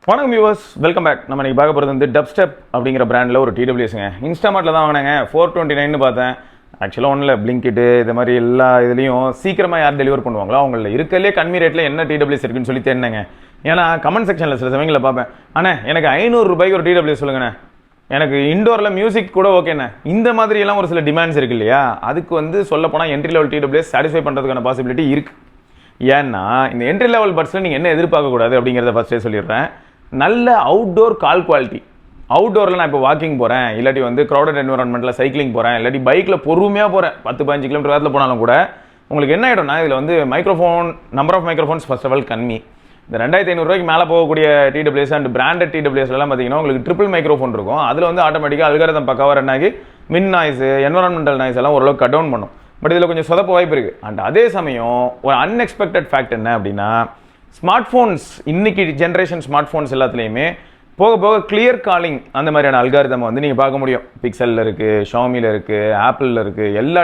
வணக்கம் viewers, welcome back. நம்ம இன்னைக்கு பார்க்க போகிறது வந்து டப்ஸ்டெப் அப்படிங்கிற பிராண்டில் ஒரு டிடபிள்யூஎஸ்ங்க. இன்ஸ்டாமார்ட்டில் தான் வாங்கினாங்க. 429 பார்த்தேன். ஆக்சுவலாக ஒன்றும் இல்லை, பிளிங்கிட்டு இது மாதிரி எல்லா இதுலேயும் சீக்கிரமாக யார் டெலிவர் பண்ணுவாங்களோ அவங்கள இருக்கிறதுலே கம்மி ரேட்டில் என்ன டிடபிள்யூஎஸ் இருக்குன்னு சொல்லி தேடினேங்க. ஏன்னா கமெண்ட் செக்ஷனில் சில சமயங்களில் பார்ப்பேன், அண்ணே எனக்கு 500 ரூபாய்க்கு ஒரு டிடபிள்யூஎஸ் சொல்லுங்கண்ணே, எனக்கு இண்டோரில் மியூசிக் கூட ஓகேண்ணே, இந்த மாதிரியெல்லாம் ஒரு சில டிமாண்ட்ஸ் இருக்குது இல்லையா? அதுக்கு வந்து சொல்லப்போனால் என்ட்ரி லெவல் டிடபிள்யூஎஸ் சாட்டிஸ்ஃபை பண்ணுறதுக்கான பாசிபிலிட்டி இருக்குது. ஏன்னா இந்த என்ட்ரி லெவல் பட்ஸில் நீங்கள் என்ன எதிர்பார்க்கக்கூடாது அப்படிங்கிறத ஃபஸ்ட்டே சொல்லிடுறேன். நல்ல அவுட்டோர் கால் குவாலிட்டி. அவுட்டோரில் நான் இப்போ வாக்கிங் போகிறேன், இல்லாட்டி வந்து க்ரௌடட் என்வரான்மெண்ட்டில் சைக்கிளிங் போகிறேன், இல்லாட்டி பைக்கில் பொறுமையாக போகிறேன், 10-15 கிலோமீட்டர் வேகத்தில் போனாலும் கூட உங்களுக்கு என்ன ஆகிடும்னா, இதில் வந்து microphone number of microphones first of all கம்மி. இந்த 2500 ரூபாய்க்கு மேலே போகக்கூடிய டிடபிள்யூஎஸ் அண்ட் பிராண்டட் டிடபிள்யூஎஸ்லாம் பார்த்தீங்கன்னா உங்களுக்கு ட்ரிபிள் மைக்ரோஃபோன் இருக்கும். அதில் வந்து ஆட்டோமேட்டிக்காக அல்காரிதம் பக்காவாக ரன் ஆகி மின் நாய்ஸ், என்வரான்மெண்டல் நாய்ஸ் எல்லாம் ஓரளவுக்கு கட் டவுன் பண்ணும். பட் இதில் கொஞ்சம் சொதப்ப வாய்ப்பு இருக்குது. அண்ட் அதே சமயம் ஒரு அன்எக்ஸ்பெக்டட் ஃபேக்ட் என்ன அப்படின்னா, ஸ்மார்ட் ஃபோன்ஸ் இன்னைக்கு ஜென்ரேஷன் ஸ்மார்ட் ஃபோன்ஸ் எல்லாத்துலேயுமே போக போக கிளியர் காலிங் அந்த மாதிரியான அல்காரிதம் வந்து நீங்கள் பார்க்க முடியும். பிக்சலில் இருக்குது, ஷாமியில் இருக்குது, ஆப்பிளில் இருக்குது, எல்லா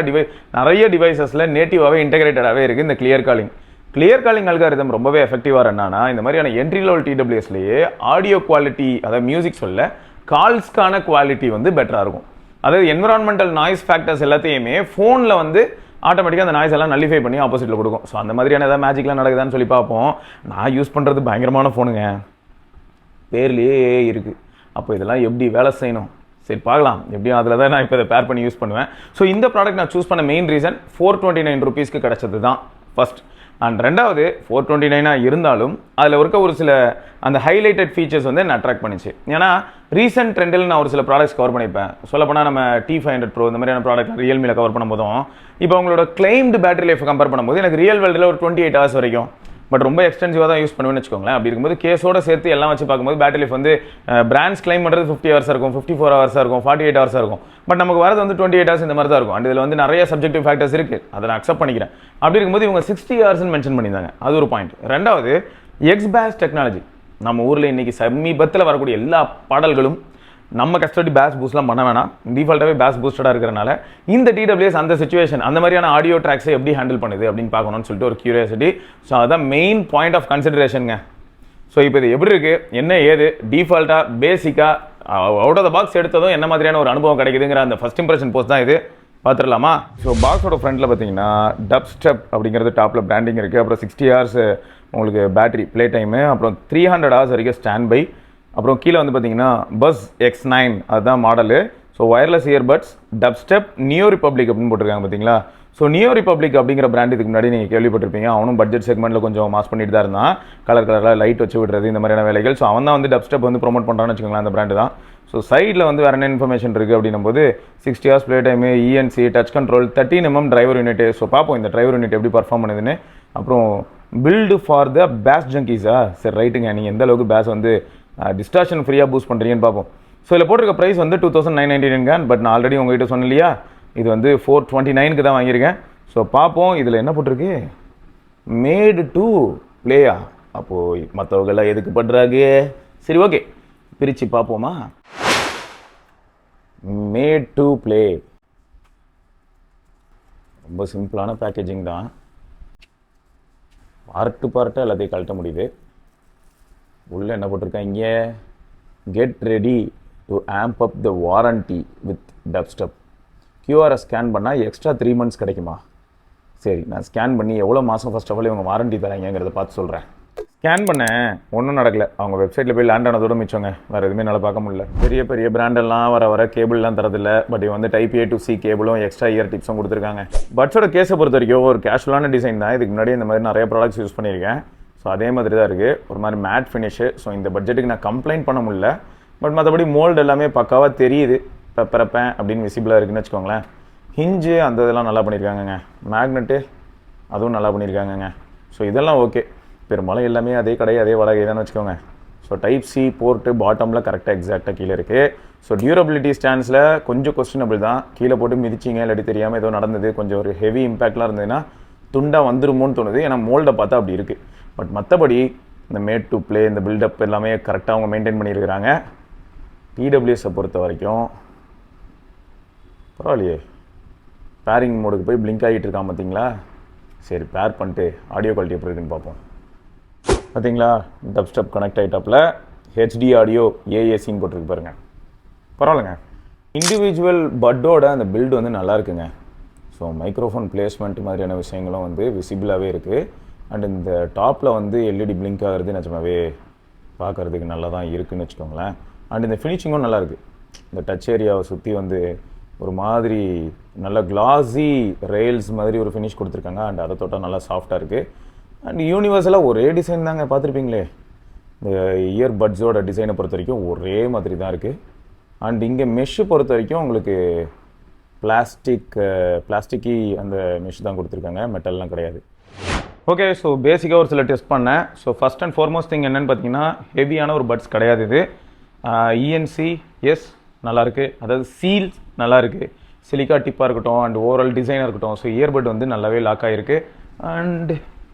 நிறைய டிவைசஸில் நேட்டிவாகவே இன்டெகிரேட்டடாகவே இருக்குது இந்த clear calling. Clear calling algorithm ரொம்பவே எஃபெக்டிவாக என்னன்னா, இந்த மாதிரியான என்ட்ரி லெவல் டிடபிள்யூஎஸ்லேயே ஆடியோ குவாலிட்டி, அதாவது மியூசிக் சொல்ல கால்ஸ்க்கான குவாலிட்டி வந்து பெட்டராக இருக்கும். அதாவது என்விரான்மெண்டல் நாய்ஸ் ஃபேக்டர்ஸ் எல்லாத்தையுமே ஃபோனில் வந்து ஆட்டோமேட்டிக்காக அந்த நாய்ஸ் எல்லாம் நல்லிஃபை பண்ணி ஆப்போசிட்டில் கொடுக்கும். ஸோ அந்த மாதிரியான ஏதாவது மேஜிக்லாம் நடக்குதான்னு சொல்லி பார்ப்போம். நான் யூஸ் பண்ணுறது பயங்கரமான ஃபோனுங்க, பேர்லேயே இருக்குது. அப்போ இதெல்லாம் எப்படி வேலை செய்யணும், சரி பார்க்கலாம். எப்படியும் அதில் தான் நான் இப்போ இதை பேர் பண்ணி யூஸ் பண்ணுவேன். ஸோ இந்த ப்ராடக்ட் நான் சூஸ் பண்ண மெயின் ரீசன் 429 ருபீஸ்க்கு கிடச்சது தான் ஃபர்ஸ்ட். அண்ட் ரெண்டாவது 429 இருந்தாலும் அதில் இருக்க ஒரு சில அந்த ஹைலைட்டட் ஃபீச்சர்ஸ் வந்து என்ன அட்ராக்ட் பண்ணிச்சு. ஏன்னா ரீசெண்ட் ட்ரெண்டில் நான் ஒரு சில ப்ராடக்ட்ஸ் கவர் பண்ணிப்பேன். சொல்லப்போனால் நம்ம T500 Pro இந்த மாதிரியான ப்ராடக்ட் ரியல்மியில் கவர் பண்ணும்போதும் இப்போ அவங்களோட கிளைம்டு பேட்டரி லைஃப் கம்பேர் பண்ணும்போது எனக்கு ரியல் வேர்ல்டில் ஒரு 28 ஹவர்ஸ் வரைக்கும், பட் ரொம்ப எக்ஸ்டென்சிவாக தான் யூஸ் பண்ணுவேன்னு வச்சுக்கோங்களேன். அப்படி இருக்கும்போது கேஸோட சேர்த்து எல்லாம் வச்சு பார்க்கும்போது பேட்டரி லைஃப் வந்து பிராண்ட்ஸ் கிளைம் பண்ணுறது 50 ஹவர்ஸாக இருக்கும், 54 ஹவர்ஸாக இருக்கும், 48 ஹவர்ஸாக இருக்கும். பட் நமக்கு வரது வந்து 28 ஹவர்ஸ் இந்த மாதிரி தான் இருக்கும். அண்ட் இதில் வந்து நிறைய சப்ஜெக்டிவ் ஃபேக்டர்ஸ் இருக்குது, அதை நான் அக்செப்ட் பண்ணிக்கிறேன். அப்படி இருக்கும்போது இவங்க 60 ஹவர்ஸ்னு மென்ஷன் பண்ணியிருந்தாங்க, அது ஒரு பாயிண்ட். ரெண்டாவது எக்ஸ்பேஸ் டெக்னாலஜி. நம்ம ஊரில் இன்றைக்கி சமீபத்தில் வரக்கூடிய எல்லா பாடல்களும் நம்ம கஸ்டடி பேஸ் பூஸ்ட்லாம் பண்ண வேணாம், டிஃபால்ட்டாகவே பேஸ் பூஸ்டடாக இருக்கிறனால இந்த டிடபிள்யூஎஸ் அந்த சிச்சுவேஷன் அந்த மாதிரியான ஆடியோ ட்ராக்ஸை எப்படி ஹேண்டில் பண்ணுது அப்படின்னு பார்க்கணும்னு சொல்லிட்டு ஒரு கியூரியாசிட்டி. ஸோ அதுதான் மெயின் பாயிண்ட் ஆஃப் கன்சிடரேஷனுங்க. ஸோ இப்போ இது எப்படி இருக்குது, என்ன ஏது, டிஃபால்ட்டாக பேசிக்காக அவுட் ஆஃப் த பாக்ஸ் எடுத்ததும் என்ன மாதிரியான ஒரு அனுபவம் கிடைக்குதுங்கிற அந்த ஃபஸ்ட் இம்ப்ரெஷன் போஸ்ட் தான் இது. பார்த்துடலாமா? ஸோ பாக்ஸோட ஃப்ரண்ட்டில் பார்த்தீங்கன்னா டப்ஸ்டெப் அப்படிங்கிறது டாப்பில் பிராண்டிங் இருக்குது. அப்புறம் 60 ஹவர்ஸ் உங்களுக்கு பேட்டரி ப்ளே டைமு, அப்புறம் 300 ஹவர்ஸ் வரைக்கும் ஸ்டாண்ட் பை. அப்புறம் கீழே வந்து பார்த்தீங்கன்னா பஸ் X9 அதுதான் model. So wireless earbuds, dubstep, Neo Republic அப்படின்னு போட்டிருக்காங்க பார்த்தீங்களா? ஸோ நியோ ரிப்பப்ளிக் அப்படிங்கிற பிராண்ட் இதுக்கு முன்னாடி நீங்கள் கேள்விப்பட்டிருப்பீங்க. அவனும் பட்ஜெட் செக்மெண்ட்டில் கொஞ்சம் மாஸ் பண்ணிட்டு தான் இருந்தான், கலராக லைட் வச்சு விடுறது இந்த மாதிரியான வேலைகள். ஸோ அவன் தான் வந்து டப்ஸ்டெப் வந்து ப்ரொமோட் பண்ணுறான்னு வச்சுக்கோங்களேன், அந்த பிராண்டு தான். ஸோ சைடில் வந்து வேறு என்ன இன்ஃபர்மேஷன் இருக்குது அப்படின்னும் போது 60 hours play time, ENC, touch control, 13mm driver unit. So பார்ப்போம் இந்த டிரைவர் யூனிட் எப்படி பர்ஃபார்ம் பண்ணுதுன்னு. அப்புறம் பில்டு ஃபார் த பேஸ் ஜங்கீஸா, சரி ரைட்டுங்க, நீங்கள் எந்த அளவுக்கு பேஸ் வந்து டிஸ்டார்ஷன் ஃப்ரீயாக பூஸ்ட் பண்ணுறீங்கன்னு பார்ப்போம். ஸோ இதில் போட்டிருக்க ப்ரைஸ் வந்து 2999. பட் நான் ஆல்ரெடி உங்கள்கிட்ட சொன்னேன் இல்லையா, இது வந்து 429க்கு தான் வாங்கியிருக்கேன். ஸோ பார்ப்போம் இதில் என்ன போட்டிருக்கு, மேடு டு பிளேயா. அப்போது மற்றவங்கெல்லாம் எதுக்கு பண்ணுறாங்க, சரி ஓகே பிரித்து பார்ப்போமா. மேட் டு பிளே, ரொம்ப சிம்பிளான பேக்கேஜிங் தான். பார்ட்டு எல்லாத்தையும் கழட்ட முடியுது. உள்ளே என்ன போட்டிருக்காங்க, get ready to amp up the warranty with dubstep. கியூஆரை ஸ்கேன் பண்ணால் எக்ஸ்ட்ரா 3 months கிடைக்குமா? சரி, நான் ஸ்கேன் பண்ணி எவ்வளோ மாதம் ஃபர்ஸ்ட் ஆஃப் ஆல் இவங்க வாரண்டி தராங்கிறத பார்த்து சொல்கிறேன். ஸ்கேன் பண்ணேன், ஒன்றும் நடக்கலை. அவங்க வெப்சைட்டில் போய் லேண்ட் ஆனதோடு மிச்சங்க, வேறு எதுவுமே என்னால் பார்க்க முடியல. பெரிய பெரிய பிராண்டெல்லாம் வர கேபிள்லாம் தரதில்லை. பட் இவன் வந்து Type A to C கேபிளும் எக்ஸ்ட்ரா இயர் டிப்ஸும் கொடுத்துருக்காங்க. பட்ஸோட கேஸை பொறுத்த வரைக்கும் ஒரு கேஷுவலான டிசைன் தான். இதுக்கு முன்னாடி இந்த மாதிரி நிறைய ப்ராடக்ட்ஸ் யூஸ் பண்ணியிருக்கேன். ஸோ அதே மாதிரி தான் இருக்குது, ஒரு மாதிரி மேட் ஃபினிஷு. ஸோ இந்த பட்ஜெட்டுக்கு நான் கம்ப்ளைண்ட் பண்ண முடியல. பட் மற்றபடி மோல்டு எல்லாமே பக்காவாக தெரியுது, பெப்பரப்பேன் அப்படின்னு விசிபிளாக இருக்குன்னு வச்சுக்கோங்களேன். ஹிஞ்சு அந்த இதெல்லாம் நல்லா பண்ணியிருக்காங்கங்க, மேக்னெட்டு அதுவும் நல்லா பண்ணியிருக்காங்கங்க. ஸோ இதெல்லாம் ஓகே. பெரும்பாலும் எல்லாமே அதே கடை அதே வாடகை தானே வச்சுக்கோங்க. ஸோ Type C போர்ட்டு பாட்டமில் கரெக்டாக எக்ஸாக்டாக கீழே இருக்குது. ஸோ டியூரபிலிட்டி ஸ்டாண்ட்ஸில் கொஞ்சம் கொஸ்டினபிள் தான். கீழே போட்டு மிதிச்சிங்க இல்லாட்டி தெரியாமல் ஏதோ நடந்தது, கொஞ்சம் ஒரு ஹெவி இம்பேக்ட்லாம் இருந்ததுன்னா துண்டாக வந்துருமோன்னு தோணுது. ஏன்னா மோல்டை பார்த்தா அப்படி இருக்குது. பட் மற்றபடி இந்த மேட் டு பிளே, இந்த பில்டப் எல்லாமே கரெக்டாக அவங்க மெயின்டைன் பண்ணியிருக்கிறாங்க. டிடபிள்யூஎஸை பொறுத்த வரைக்கும் பரவாயில்லையே. பேரிங் மோடுக்கு போய் பிளிங்க் ஆகிட்டு இருக்கான் பார்த்தீங்களா? சரி, பேர் பண்ணிட்டு ஆடியோ குவாலிட்டி எப்படி இருக்குன்னு பார்ப்போம். பார்த்தீங்களா, டப்ஸ்டெப் கனெக்ட் ஆகிட்டாப்பில். ஹெச்டி ஆடியோ ஏஏசின்னு போட்டிருக்கு பாருங்க, பரவாயில்லைங்க. இண்டிவிஜுவல் பட்டோட அந்த பில்டு வந்து நல்லா இருக்குங்க. ஸோ மைக்ரோஃபோன் பிளேஸ்மெண்ட் மாதிரியான விஷயங்களும் வந்து விசிபிளாகவே இருக்குது. அண்ட் இந்த டாப்பில் வந்து எல்இடி பிளிங்க் ஆகிறது நிஜமாவே பார்க்குறதுக்கு நல்லா தான் இருக்குதுன்னு வச்சுக்கோங்களேன். அண்ட் இந்த ஃபினிஷிங்கும் நல்லாயிருக்கு. இந்த டச் ஏரியாவை சுற்றி வந்து ஒரு மாதிரி நல்ல கிளாஸி ரெயில்ஸ் மாதிரி ஒரு ஃபினிஷ் கொடுத்துருக்காங்க. அண்ட் அதை தொட்டால் நல்லா சாஃப்டாக இருக்குது. அண்ட் யூனிவர்சலாக ஒரே டிசைன் தாங்க, பார்த்துருப்பீங்களே. இந்த இயர்பட்ஸோட டிசைனை பொறுத்த வரைக்கும் ஒரே மாதிரி தான் இருக்குது. அண்ட் இங்கே மெஷ்ஷு பொறுத்த வரைக்கும் உங்களுக்கு பிளாஸ்டிக்கி அந்த மெஷ் தான் கொடுத்துருக்காங்க, மெட்டல்லாம் கிடையாது. ஓகே, ஸோ பேசிக்காக ஒரு சில டெஸ்ட் பண்ணேன். So first and foremost thing என்னென்னு பார்த்தீங்கன்னா, ஹெவியான ஒரு பட்ஸ் கிடையாது இது. இஎன்சி எஸ் நல்லாயிருக்கு, அதாவது சீல் நல்லாயிருக்கு, சிலிக்கா டிப்பாக இருக்கட்டும் அண்ட் ஓவரால் டிசைனாக இருக்கட்டும். ஸோ இயர்பட் வந்து நல்லாவே லாக் ஆகிருக்கு. அண்ட்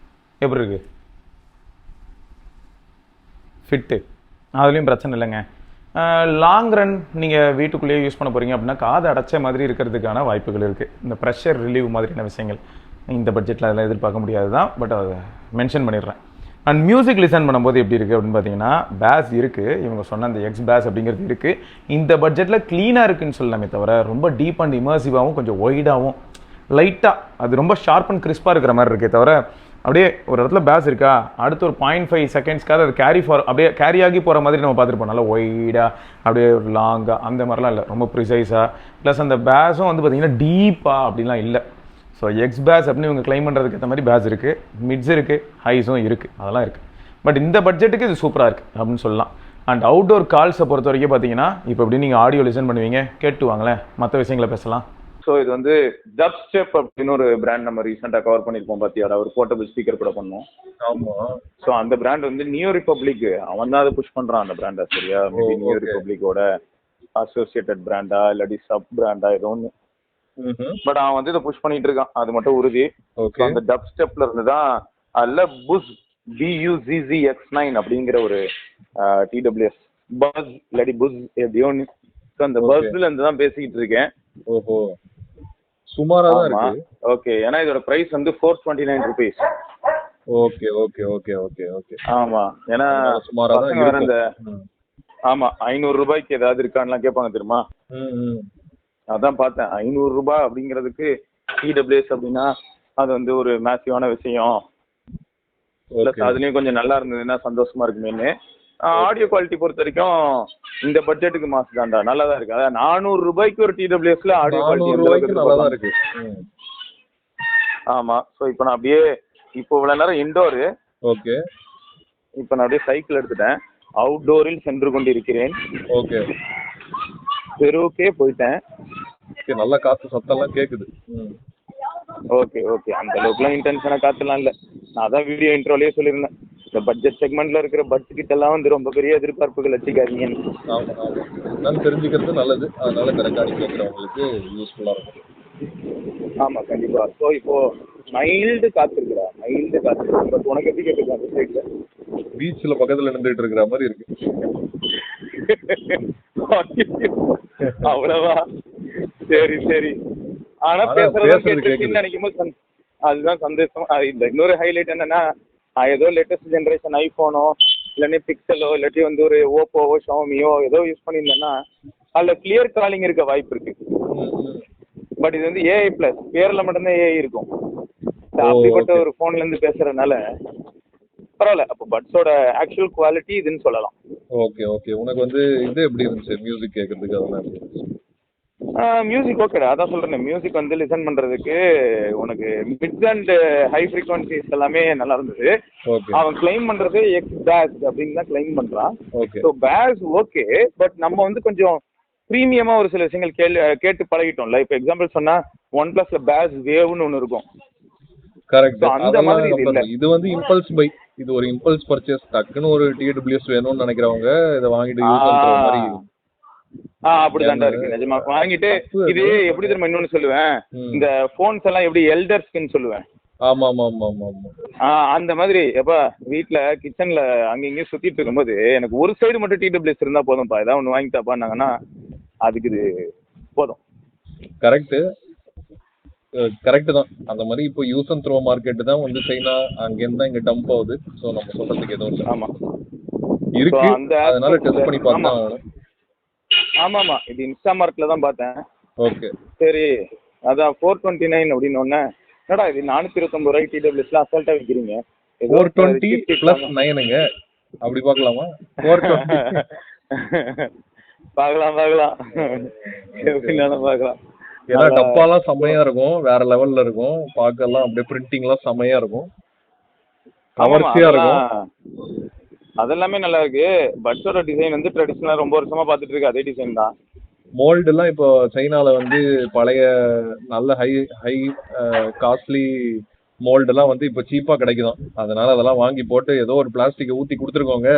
எப்படி இருக்குது ஃபிட்டு, அதுலேயும் பிரச்சனை இல்லைங்க. லாங் ரன் நீங்கள் வீட்டுக்குள்ளேயே யூஸ் பண்ண போகிறீங்க அப்படின்னா காது அடைச்ச மாதிரி இருக்கிறதுக்கான வாய்ப்புகள் இருக்குது. இந்த ப்ரெஷர் ரிலீவ் மாதிரியான விஷயங்கள் இந்த பட்ஜெட்டில் அதெல்லாம் எதிர்பார்க்க முடியாது தான், பட் அதை மென்ஷன் பண்ணிடுறேன். அண்ட் மியூசிக் லிசன் பண்ணும்போது எப்படி இருக்குது அப்படின்னு பார்த்தீங்கன்னா, பேஸ் இருக்குது, இவங்க சொன்ன அந்த எக்ஸ் பேஸ் அப்படிங்கிறது இருக்குது. இந்த பட்ஜெட்டில் க்ளீனாக இருக்குதுன்னு சொல்லலாமே தவிர ரொம்ப டீப் அண்ட் இமர்சிவாகவும் கொஞ்சம் ஒய்டாகவும் லைட்டாக அது ரொம்ப ஷார்ப் அண்ட் கிறிஸ்பாக இருக்கிற மாதிரி இருக்கே தவிர, அப்படியே ஒரு இடத்துல பேஸ் இருக்கா, அடுத்து ஒரு 0.5 செகண்ட்ஸ்க்காக அது அப்படியே கேரி ஆகி போகிற மாதிரி நம்ம பார்த்துருப்போம். நல்லா ஒய்டாக அப்படியே ஒரு லாங்காக அந்த மாதிரிலாம் இல்லை, ரொம்ப ப்ரிசைஸாக. ப்ளஸ் அந்த பேஸும் வந்து பார்த்திங்கன்னா டீப்பாக அப்படிலாம் இல்லை. ஸோ எக்ஸ் பேஸ் அப்படின்னு இவங்க கிளைம் பண்ணுறதுக்கு ஏற்ற மாதிரி பேஸ் இருக்குது, மிட்ஸ் இருக்குது, ஹைஸும் இருக்குது, அதெல்லாம் இருக்குது. பட் இந்த பட்ஜெட்டுக்கு இது சூப்பராக இருக்குது அப்படின்னு சொல்லலாம். அண்ட் அவுட்டோர் கால்ஸை பொறுத்த வரைக்கும் பார்த்தீங்கன்னா, இப்போ எப்படி நீங்கள் ஆடியோ லிசன் பண்ணுவீங்க, கேட்டு வாங்களேன், மற்ற விஷயங்களை பேசலாம். ஸோ இது வந்து டப்ஸ்டெப் அப்படின்னு ஒரு பிராண்ட் நம்ம ரீசெண்டாக கவர் பண்ணியிருப்போம் பார்த்தியாடா, ஒரு போர்ட்டபிள் ஸ்பீக்கர் கூட பண்ணோம். ஆமா. ஸோ அந்த பிராண்ட் வந்து நியூ ரிப்பப்ளிக் அவன் தான் அதை புஷ் பண்ணுறான் அந்த பிராண்டை, சரியா? மேபி நியூ ரிப்பப்ளிக்கோட அசோசியேட்டட் பிராண்டா இல்லாட்டி சப் பிராண்டா ஏதோ ஒன்று. பட் அவன் வந்து இதை புஷ் பண்ணிட்டு இருக்கான், அது மட்டும் உறுதி. அந்த டப்ஸ்டெப்ல இருந்து தான் அதில் BUZZX9 அப்படிங்கிற ஒரு TWS பஸ் இல்லாட்டி புஸ் எப்படியோ ஒன்று. ஸோ அந்த பஸ்ல இருந்து தான் பேசிக்கிட்டு இருக்கேன். ஓஹோ, சுமாரா தான் இருக்கு. ஓகே, ஏன்னா இதோட பிரைஸ் வந்து 429 rupees. Okay okay okay okay okay. ஆமா, ஏன்னா சுமாரா தான் இருக்கு. ஆமா, 500 ரூபாய்க்கு ஏதாவது இருக்கான்லாம் கேட்பாங்க தெரியுமா? அதான் பார்த்தேன், 500 ரூபாய் அப்படிங்கிறதுக்கு TWS அப்படின்னா அது வந்து ஒரு மேசிவான விஷயம். அதுலயும் கொஞ்சம் நல்லா இருந்ததுன்னா சந்தோஷமா இருக்குமேன்னு. ஆடியோ குவாலிட்டி பொறுத்த வரைக்கும் இந்த பட்ஜெட்டுக்கு மாசு தான்டா, நல்லா தான் இருக்கு. அதாவது 400 ரூபாய்க்கு ஒரு TWSல ஆடியோ குவாலிட்டி நல்லா தான் இருக்கு. ஆமா. ஸோ இப்போ நான் அப்படியே இப்போ இவ்வளவு நேரம் இன்டோரு, ஓகே, இப்போ நான் அப்படியே சைக்கிள் எடுத்துட்டேன், அவுட்டோரில் சென்று கொண்டிருக்கிறேன். ஓகே, தெருவுக்கே போயிட்டேன். நல்ல காத்து சத்தம்லாம் கேக்குது. ஓகே ஓகே, அந்த அளவுக்குலாம் இன்டென்ஷனா காத்துலாம் இல்லை. நான் அதான் வீடியோ இன்ட்ரோலயே சொல்லியிருந்தேன், இந்த பட்ஜெட் செக்மெண்ட்ல இருக்கிற பட்ஜெட் கிட்ட எல்லாம் வந்து ரொம்ப பெரிய எதிர்பார்ப்புகள் வச்சுக்காதீங்க. ஆமா ஆமா, நான் தெரிஞ்சுக்கிறது நல்லது, அதனால இந்த ரெக்கார்டிங் கேட்கறவங்களுக்கு யூஸ்ஃபுல்லா இருக்கும். ஆமா கண்டிப்பா. ஸோ இப்போ மைல்டு காத்து இருக்குடா, மைல்டு காத்து. பட் உனக்கு எப்படி கேட்டுருக்கா அந்த சைட்ல? பீச்ல பக்கத்துல நின்றுட்டு இருக்கிற மாதிரி இருக்கு. அவ்வளவா? சரி சரி. ஆனா பேசுறது நினைக்கும் போது அதுதான் சந்தோஷம். இந்த இன்னொரு ஹைலைட் என்னன்னா, ஏதோ லேட்டஸ்ட் ஜென்ரேஷன் ஐபோனோ இல்லைன்னா பிக்சலோ இல்லாட்டி வந்து ஒரு ஓப்போவோ ஷாமியோ ஏதோ யூஸ் பண்ணியிருந்தேன்னா அதில் கிளியர் காலிங் இருக்க வாய்ப்பு இருக்கு. பட் இது வந்து AI பிளஸ், பேர்ல மட்டும்தான் AI இருக்கும். அப்படிப்பட்ட ஒரு போன்ல இருந்து பேசுறதுனால பரவாயில்ல. அப்போ பட்ஸோட ஆக்சுவல் குவாலிட்டி இதுன்னு சொல்லலாம். Okay okay. உனக்கு வந்து இது எப்படி இருந்துச்சு மியூசிக் கேட்கறதுக்கு? அதெல்லாம் மியூசிக் ஓகேடா, அதான் சொல்றேன். மியூசிக் வந்து லிசன் பண்றதுக்கு உனக்கு மிட்ஸ் அண்ட் ஹை ஃப்ரீக்வன்சிஸ் எல்லாமே நல்லா இருந்தது. அவன் கிளைம் பண்றது எக்ஸ் பேஸ் அப்படின்னு தான் கிளைம் பண்றான். ஸோ பேஸ் ஓகே, பட் நம்ம வந்து கொஞ்சம் ப்ரீமியமா ஒரு சில விஷயங்கள் கேட்டு பழகிட்டோம்ல. இப்போ எக்ஸாம்பிள் சொன்னா OnePlusல பேஸ் வேவ்னு ஒன்று இருக்கும். கரெக்ட். அந்த மாதிரி இது வந்து இம்பல்ஸ் பை, இது ஒரு இம்பல்ஸ் பர்ச்சேஸ். டக்குன்னு ஒரு TWS வேணும்னு நினைக்கிறவங்க இதை வாங்கிட்டு யூஸ் பண்ற மாதிரி. அப்படிதான்டா இருக்கு நிஜமா. வாங்கிட்டு இது எப்படி தெரியுமா இன்னொன்னு சொல்லுவேன், இந்த போன்ஸ் எல்லாம் எப்படி எல்டர்ஸ்க்குன்னு சொல்லுவேன். ஆமா ஆமா ஆமா ஆமா ஆமா. அந்த மாதிரி எப்ப வீட்டுல கிச்சன்ல அங்க இங்கேயும் சுத்திட்டு இருக்கும்போது எனக்கு ஒரு சைடு மட்டும் TWS இருந்தா போதும்ப்பா, ஏதாவது ஒன்று வாங்கிட்டாப்பான்னாங்கன்னா அதுக்கு இது போதும். கரெக்ட் கரெக்ட் தான். அந்த மாதிரி இப்போ யூஸ் அண்ட் த்ரோ மார்க்கெட் தான் வந்து சைனா அங்கேருந்து தான் இங்கே டம்ப் ஆகுது. ஸோ நம்ம சொல்றதுக்கு எதுவும் இல்லை. ஆமா இருக்கு, அந்த அதனால டெஸ்ட் பண்ணி ஆமா பார்த்தா. ஆமா இது இன்ஸ்டாமார்ட்ல தான் பார்த்தேன். ஓகே சரி அதான் 429 அப்படின்னு ஒண்ணு. என்னடா இது 429 ரூபாய் டிடபிள்யூஸ்ல அசால்ட்டா விற்கிறீங்க. 420 + 9ங்க, அப்படி பார்க்கலாமா? 420 பார்க்கலாம் எப்படினாலும் பார்க்கலாம். ஏன்னா டப்பாலாம் செம்மையா இருக்கும், வேற லெவல்ல இருக்கும், பார்க்கலாம் அப்படியே பிரிண்டிங்லாம் செம்மையா இருக்கும், கவர்ச்சியா இருக்கும். அதெல்லாமே நல்லா இருக்கு. பட்ஸோட டிசைன் வந்து ட்ரெடிஷனலா ரொம்ப வருஷமா பார்த்துட்டு இருக்கு, அதே டிசைன் தான். மோல்டு எல்லாம் இப்போ சைனால வந்து பழைய நல்ல ஹை காஸ்ட்லி மோல்டு எல்லாம் வந்து இப்போ சீப்பா கிடைக்குதாம். அதனால அதெல்லாம் வாங்கி போட்டு ஏதோ ஒரு பிளாஸ்டிக்கை ஊத்தி கொடுத்துருக்கோங்க,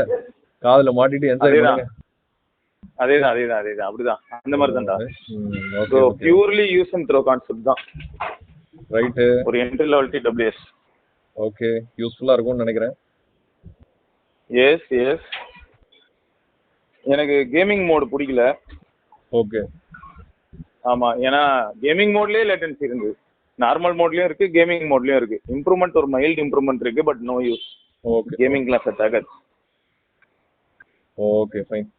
காதுல மாட்டிட்டு என்ஜாய் பண்ணுங்க. அதேதான் அப்படிதான், அந்த மாதிரி தான்டா. So purely use and throw concept தான். ரைட்டு, ஒரு என்ட்ரி லெவல் டிடபிள்யூஎஸ். ஓகே, யூஸ்ஃபுல்லா இருக்கும்னு நினைக்கிறேன். எஸ் எனக்கு கேமிங் மோடு பிடிக்கல. ஓகே, ஆமா, ஏன்னா கேமிங் மோட்லயே லேட்டன்சி இருந்து, நார்மல் மோட்லயும் இருக்கு, கேமிங் மோட்லயும் இருக்கு. இம்ப்ரூவ்மெண்ட் ஒரு மைல்டு இம்ப்ரூவ்மெண்ட் இருக்கு, பட் நோ யூஸ். ஓகே, கேமிங்லாம் செட் ஆகாது. Okay fine.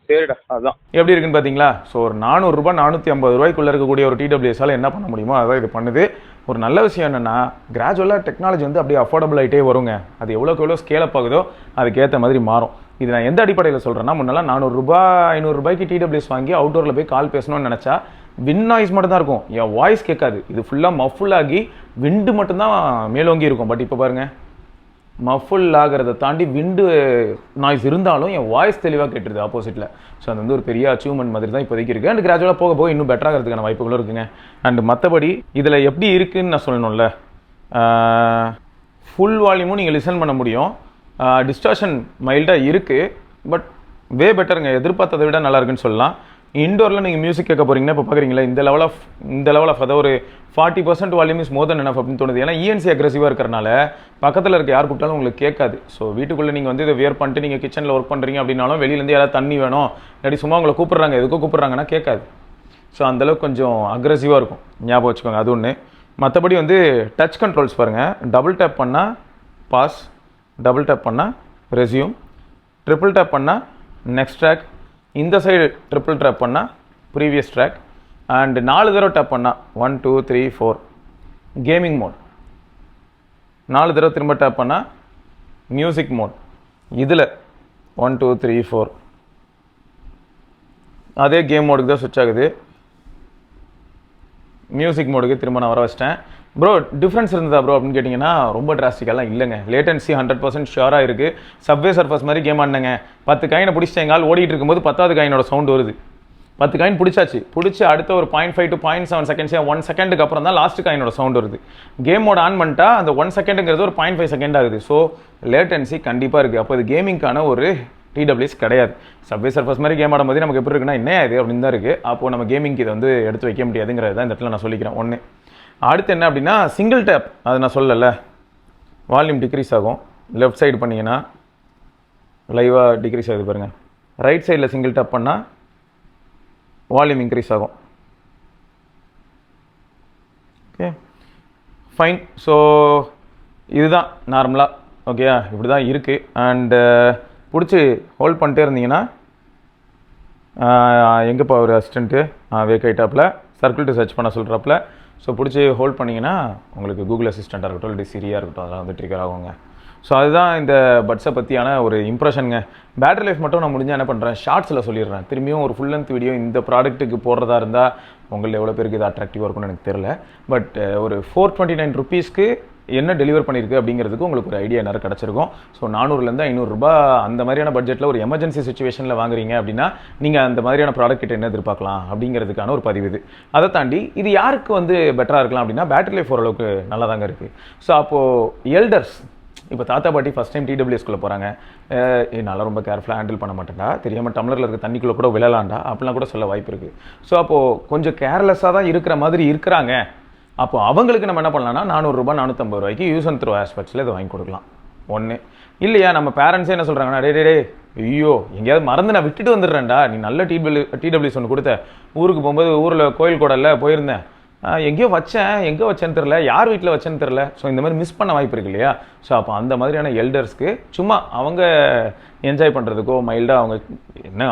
சரிடா, அதான் எப்படி இருக்குன்னு பார்த்தீங்களா? ஸோ ஒரு 400 ரூபாய் 450 ரூபாய்க்குள்ளே இருக்கக்கூடிய ஒரு டிடபிள்யூஎஸ்ஸால் என்ன பண்ண முடியுமோ அதான் இது பண்ணுது. ஒரு நல்ல விஷயம் என்னென்னா, கிராஜுவலாக டெக்னாலஜி வந்து அப்படியே அஃபோர்டபுள் ஆகிட்டே வருங்க. அது எவ்வளோக்கு எவ்வளோ ஸ்கேல் அப் ஆகுதோ அதுக்கேற்ற மாதிரி மாறும். இது நான் எந்த அடிப்படையில் சொல்கிறேன்னா, முன்னெல்லாம் 400 ரூபாய் 500 ரூபாய்க்கு டிடபிள்யூஎஸ் வாங்கி அவுட்டோரில் போய் கால் பேசணும்னு நினச்சா வின் நாய்ஸ் மட்டும் தான் இருக்கும், என் வாய்ஸ் கேட்காது. இது ஃபுல்லாக மஃபுல் ஆகி விண்டு மட்டும்தான் மேலோங்கி இருக்கும். பட் இப்போ பாருங்கள், மஃபுல் ஆகிறத தாண்டி விண்டு நாய்ஸ் இருந்தாலும் என் வாய்ஸ் தெளிவாக கேட்டுருது ஆப்போசிட்டில். ஸோ அது வந்து ஒரு பெரிய அச்சீவ்மெண்ட் மாதிரி தான் இப்போதைக்கு இருக்குது. அண்ட் கிராஜுவலாக போக போக இன்னும் பெட்டராகிறதுக்கான வாய்ப்புகளும் இருக்குங்க. அண்ட் மற்றபடி இதில் எப்படி இருக்குதுன்னு நான் சொல்லணும்ல, ஃபுல் வால்யூமும் நீங்கள் லிசன் பண்ண முடியும். டிஸ்டார்ஷன் மைல்டாக இருக்குது, பட் வே பெட்டருங்க, எதிர்பார்த்ததை விட நல்லா இருக்குன்னு சொல்லலாம். இண்டோரில் நீங்கள் மியூசிக் கேட்க போகிறீங்கன்னா இப்போ பார்க்குறீங்களா, இந்த லெவல் ஆஃப் அதாவது ஒரு 40% volume is more then enough அப்படின்னு தோணுது. ஏன்னா இஎன்சி அக்ரெசிவாக இருக்கிறனால பக்கத்தில் இருக்க யார் கூப்பிட்டாலும் உங்களுக்கு கேட்காது. ஸோ வீட்டுக்குள்ளே நீங்கள் வந்து இதை வியர் பண்ணிட்டு நீங்கள் கிச்சனில் ஒர்க் பண்ணுறீங்க அப்படின்னாலும் வெளியிலேருந்து யாராவது தண்ணி வேணும் இல்லாட்டி சும்மா உங்களை கூப்பிட்றாங்க, எதுக்கோ கூப்பிட்றாங்கன்னா கேட்காது. ஸோ அந்தளவுக்கு கொஞ்சம் அக்ரெசிவாக இருக்கும், ஞாபகம் வச்சுக்கோங்க. அது ஒன்று. மற்றபடி வந்து டச் கண்ட்ரோல்ஸ் பாருங்கள், டபுள் டேப் பண்ணால் பாஸ், டபுள் டேப் பண்ணால் ரெஸ்யூம், ட்ரிபிள் டேப் பண்ணால் நெக்ஸ்ட் ட்ராக், இந்த சைடு ட்ரிபிள் டேப் பண்ணால் ப்ரீவியஸ் ட்ராக், அண்ட் 4 தடவை டேப் பண்ணால் 1 2 3 4 கேமிங் மோட், 4 தடவை திரும்ப டேப் பண்ணால் மியூசிக் மோட். இதில் 1 2 3 4 அதே கேம் மோடுக்கு தான் சுவிட்ச் ஆகுது. மியூசிக் மோடுக்கு திரும்ப நான் வர வச்சிட்டேன். ப்ரோ டிஃப்ரென்ஸ் இருந்ததா ப்ரோ அப்படின்னு கேட்டிங்கன்னா ரொம்ப டிராஸ்டிக்கெல்லாம் இல்லைங்க. லேட்டன்சி 100% ஷியோராக இருக்குது. சப்வே சர்ஃபஸ் மாதிரி கேம் ஆடினங்க, 10 காயினை பிடிச்சிட்டு எங்கால் ஓடிட்டு இருக்கும்போது 10வது காயினோட சவுண்ட் வருது. 10 காயின் பிடிச்சி அடுத்த ஒரு 0.5 to 0.7 செகண்ட்ஸ் 1 செகண்டுக்கு அப்புறம் தான் லாஸ்ட் காயினோட சவுண்ட் வருது. கேமோட ஆன் பண்ணிட்டா அந்த 1 செகண்டுங்கிறது ஒரு 0.5 செகண்ட் ஆகுது. ஸோ லேட்டன்சி கண்டிப்பாக இருக்குது. அப்போ இது கேமிங்கான ஒரு டிடபிள்யூஎஸ் கிடையாது. சப்வே சர்ஃபஸ் மாதிரி கேம் ஆடும்போது நமக்கு எப்படி இருக்குன்னா என்ன இது அப்படின்னு தான் இருக்குது. அப்போது நம்ம கேமிங்க்கு இதை வந்து எடுத்து வைக்க முடியாதுங்கிறது தான் இந்த இடத்துல நான் சொல்லிக்கிறேன். ஒன்று. அடுத்து என்ன அப்படின்னா சிங்கிள் டேப், அது நான் சொல்லலை, வால்யூம் டிக்ரீஸ் ஆகும். லெஃப்ட் சைடு பண்ணிங்கன்னா லைவாக டிக்ரீஸ் ஆகுது பாருங்கள். ரைட் சைடில் சிங்கிள் டேப் பண்ணால் வால்யூம் இன்க்ரீஸ் ஆகும். Okay fine. ஸோ இதுதான் நார்மலாக, ஓகேயா, இப்படி தான் இருக்குது. அண்டு பிடிச்சி ஹோல்ட் பண்ணிட்டே இருந்தீங்கன்னா எங்கேப்பா ஒரு அசிஸ்டண்ட்டு வேக் ஐட்டாப்பில் சர்க்கிள் டு சர்ச் பண்ண சொல்கிறப்பல. ஸோ பிடிச்சி ஹோல்ட் பண்ணிங்கன்னா உங்களுக்கு கூகுள் அசிஸ்டண்ட்டாக இருக்கட்டும் இல்லை சிரியாக இருக்கட்டும் அதெல்லாம் வந்து ட்ரிகர் ஆகுங்க. ஸோ அதுதான் இந்த பட்ஸை பற்றியான ஒரு இம்ப்ரெஷனுங்க. பேட்டரி லைஃப் மட்டும் நான் முடிஞ்சால் என்ன பண்ணுறேன், ஷார்ட்ஸில் சொல்லிடுறேன். திரும்பியும் ஒரு ஃபுல் லென்த் வீடியோ இந்த ப்ராடக்ட்டுக்கு போடுறதா இருந்தால் உங்களில் எவ்வளோ பேருக்கு இது அட்ராக்டிவாக இருக்கும்னு எனக்கு தெரியல. பட் ஒரு 429 ருபீஸ்க்கு என்ன டெலிவர் பண்ணியிருக்கு அப்படிங்கிறதுக்கு உங்களுக்கு ஒரு ஐடியா நேரம் கிடச்சிருக்கும். ஸோ 400லேருந்து 500 ரூபாய் அந்த மாதிரியான பட்ஜெட்டில் ஒரு எமர்ஜென்சி சுச்சுவேஷனில் வாங்குறீங்க அப்படின்னா நீங்கள் அந்த மாதிரியான ப்ராடக்ட் கிட்ட என்ன எதிர்பார்க்கலாம் அப்படிங்கிறதுக்கான ஒரு பதிவு இது. அதை தாண்டி இது யாருக்கு வந்து பெட்டராக இருக்கலாம் அப்படின்னா பேட்டரி லைஃப் ஓரளவுக்கு நல்லா தாங்க இருக்குது. ஸோ அப்போது எல்டர்ஸ், இப்போ தாத்தா பாட்டி ஃபஸ்ட் டைம் டிடபிள்யூஎஸ்குள்ளே போகிறாங்க, நல்லா ரொம்ப கேர்ஃபுல்லாக ஹேண்டில் பண்ண மாட்டேன்டா, தெரியாமல் டம்ளரில் இருக்க தண்ணிக்குள்ளே கூட விழலாண்டா அப்படிலாம் கூட சொல்ல வாய்ப்பு இருக்குது. ஸோ அப்போது கொஞ்சம் கேர்லெஸ்ஸாக தான் இருக்கிற மாதிரி இருக்கிறாங்க. அப்போ அவங்களுக்கு நம்ம என்ன பண்ணலாம்னா 400 ரூபாய் 450 ரூபாய்க்கு யூஸ் அண்ட் த்ரோ ஆஸ்பெக்ட்ஸில் இதை வாங்கி கொடுக்கலாம். ஒன்று. இல்லையா நம்ம பேரண்ட்ஸே என்ன சொல்கிறாங்கன்னா, டே ஐயோ எங்கேயாவது மறந்து நான் விட்டுட்டு வந்துடுறேன்டா, நீ நல்ல டிடபிள்யூஎஸ் ஒன்று கொடுத்த, ஊருக்கு போகும்போது ஊரில் கோயில் கூடல போயிருந்தேன், எங்கேயோ எங்கே வச்சேன்னு தெரில, யார் வீட்டில் வச்சேன்னு தெரில. ஸோ இந்த மாதிரி மிஸ் பண்ண வாய்ப்பு இருக்கு இல்லையா? ஸோ அப்போ அந்த மாதிரியான எல்டர்ஸ்க்கு சும்மா அவங்க என்ஜாய் பண்ணுறதுக்கோ மைல்டாக அவங்க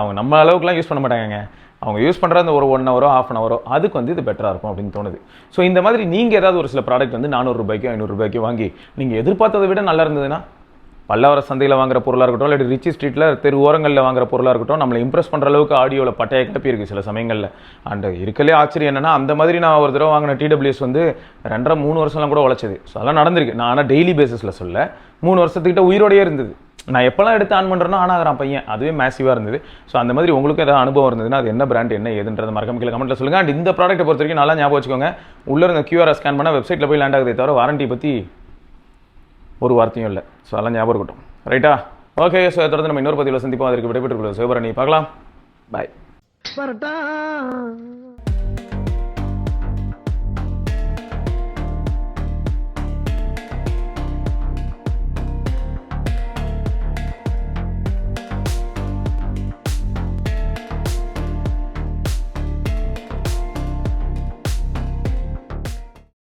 அவங்க நம்ம அளவுக்குலாம் யூஸ் பண்ண மாட்டாங்க. அவங்க யூஸ் பண்ணுற அந்த ஒரு 1 ஹவரோ 1/2 ஹவரோ அதுக்கு இது பெட்டராக இருக்கும் அப்படின்னு தோணுது. ஸோ இந்த மாதிரி நீங்கள் ஏதாவது ஒரு சில ப்ராடக்ட் 400 ரூபாய்க்கோ 500 ரூபாய்க்கோ வாங்கி நீங்கள் எதிர்பார்த்ததை விட நல்லா இருந்ததுன்னா, பல்லாவர சந்தையில் வாங்குற பொருளாக இருக்கட்டும், இல்லை ரிச்சி ஸ்ட்ரீட்டில் தெரு ஓரங்களில் வாங்குற பொருளாக இருக்கட்டும், நம்மளை இம்ப்ரெஸ் பண்ணுற அளவுக்கு ஆடியோவில் பட்டையை கிளப்பி இருக்குது சில சமயங்களில். அண்ட் இருக்கலே ஆச்சரியம் என்னன்னா, அந்த மாதிரி நான் ஒரு தடவை வாங்கின டிடபிள்யூஎஸ் 2.5-3 வருஷம்லாம் கூட உழைச்சது. ஸோ அதெல்லாம் நடந்திருக்கு. நான் ஆனால் டெய்லி பேசிஸில் சொல்ல 3 வருஷத்துக்கிட்ட உயிரோடையே இருந்தது. நான் எப்போல்லாம் எடுத்து ஆன் பண்ணுறேனோ ஆன் ஆகிறான் பையன், அதுவே மேசிவாக இருந்தது. ஸோ அந்த மாதிரி உங்களுக்கு ஏதாவது அனுபவம் இருந்ததுன்னா அது என்ன பிராண்ட் என்ன ஏதுன்றதை மறக்காம கீழே கமெண்ட்டில் சொல்லுங்கள். அண்ட் இந்த ப்ராடக்ட்டை பொறுத்த வரைக்கும் நல்லா ஞாபகம் வச்சுக்கோங்க, உள்ளே இருந்த QR ஸ்கேன் பண்ணால் வெப்சைட்டில் போய் லேண்ட் ஆகுதே தவிர வாரண்டி பற்றி ஒரு வார்த்தையும் இல்லை. ஸோ அதெல்லாம் ஞாபகம் இருக்கட்டும். ரைட்டா? ஓகே. ஸோ தொடர்ந்து நம்ம இன்னொரு பதிவில் சந்திப்போம். அதற்கு விடைபெற்றுக் கொள்வது சிவபரணி. பார்க்கலாம். பாய்.